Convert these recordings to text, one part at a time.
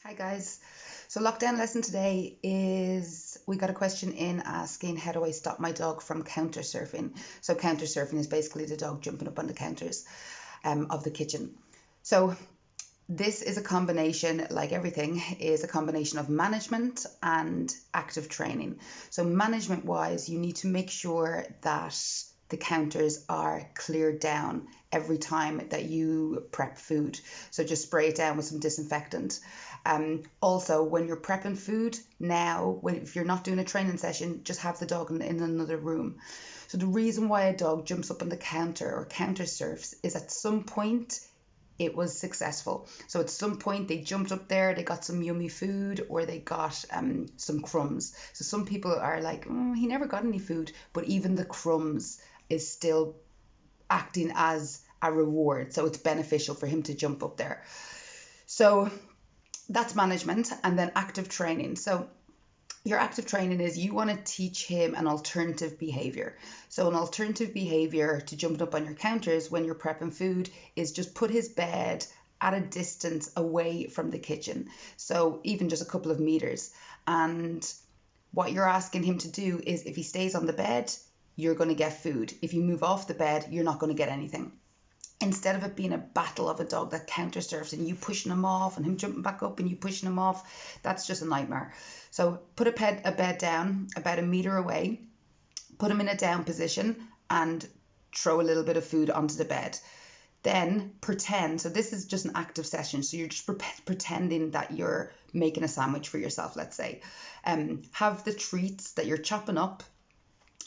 Hi guys. So lockdown lesson today is we got a question in asking how do I stop my dog from counter surfing. So counter surfing is basically the dog jumping up on the counters of the kitchen. So this is a combination, like everything, is a combination of management and active training. So management wise, you need to make sure that the counters are cleared down every time that you prep food. So just spray it down with some disinfectant. Also, when you're prepping food now, if you're not doing a training session, just have the dog in another room. So the reason why a dog jumps up on the counter or counter surfs is at some point it was successful. So at some point they jumped up there, they got some yummy food, or they got some crumbs. So some people are like, he never got any food, but even the crumbs is still acting as a reward. So it's beneficial for him to jump up there. So that's management. And then active training. So your active training is you want to teach him an alternative behavior. So an alternative behavior to jumping up on your counters when you're prepping food is just put his bed at a distance away from the kitchen. So even just a couple of meters. And what you're asking him to do is if he stays on the bed, you're going to get food. If you move off the bed, you're not going to get anything. Instead of it being a battle of a dog that counter surfs and you pushing him off and him jumping back up and you pushing him off, that's just a nightmare. So put a bed down about a meter away, put him in a down position and throw a little bit of food onto the bed. Then pretend, so this is just an active session, so you're just pretending that you're making a sandwich for yourself, let's say. Have the treats that you're chopping up,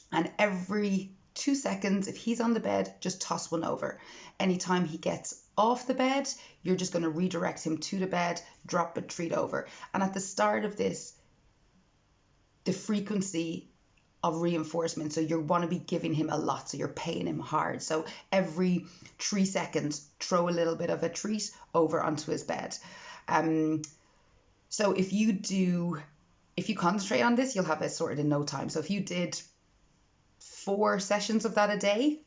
and every 2 seconds, if he's on the bed, just toss one over. Anytime he gets off the bed, you're just going to redirect him to the bed, drop a treat over. And at the start of this, the frequency of reinforcement, so you want to be giving him a lot, so you're paying him hard. So every 3 seconds, throw a little bit of a treat over onto his bed. So if you concentrate on this, you'll have it sorted in no time. So if you did 4 sessions of that a day,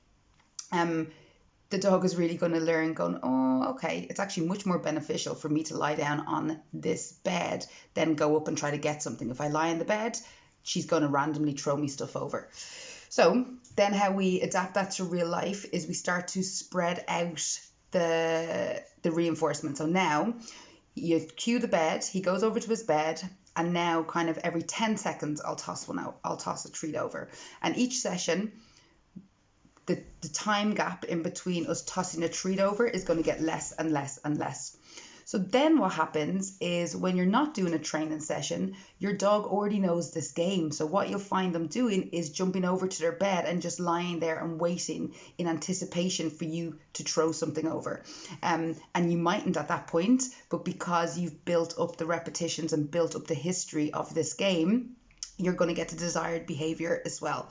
the dog is really going to learn going, oh, okay, it's actually much more beneficial for me to lie down on this bed than go up and try to get something. If I lie in the bed, she's going to randomly throw me stuff over. So then how we adapt that to real life is we start to spread out the reinforcement. So now you cue the bed, he goes over to his bed, and now kind of every 10 seconds I'll toss one out, I'll toss a treat over. And each session, the time gap in between us tossing a treat over is going to get less and less and less. So then what happens is when you're not doing a training session, your dog already knows this game. So what you'll find them doing is jumping over to their bed and just lying there and waiting in anticipation for you to throw something over. And you mightn't at that point, but because you've built up the repetitions and built up the history of this game, you're going to get the desired behavior as well.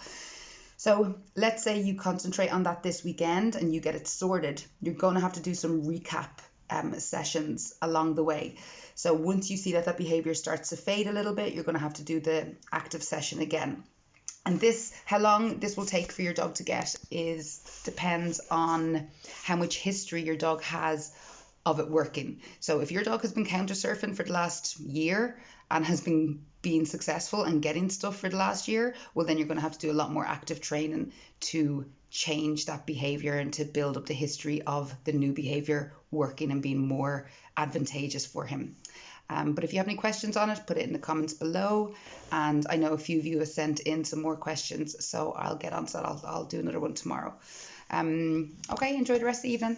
So let's say you concentrate on that this weekend and you get it sorted. You're going to have to do some recap sessions along the way. So once you see that behavior starts to fade a little bit, you're going to have to do the active session again. And how long this will take for your dog to get depends on how much history your dog has of it working. So if your dog has been counter surfing for the last year and has been being successful and getting stuff for the last year, well, then you're going to have to do a lot more active training to change that behavior and to build up the history of the new behavior working and being more advantageous for him. But if you have any questions on it, put it in the comments below. And I know a few of you have sent in some more questions, so I'll get on to that. I'll do another one tomorrow. Okay, enjoy the rest of the evening.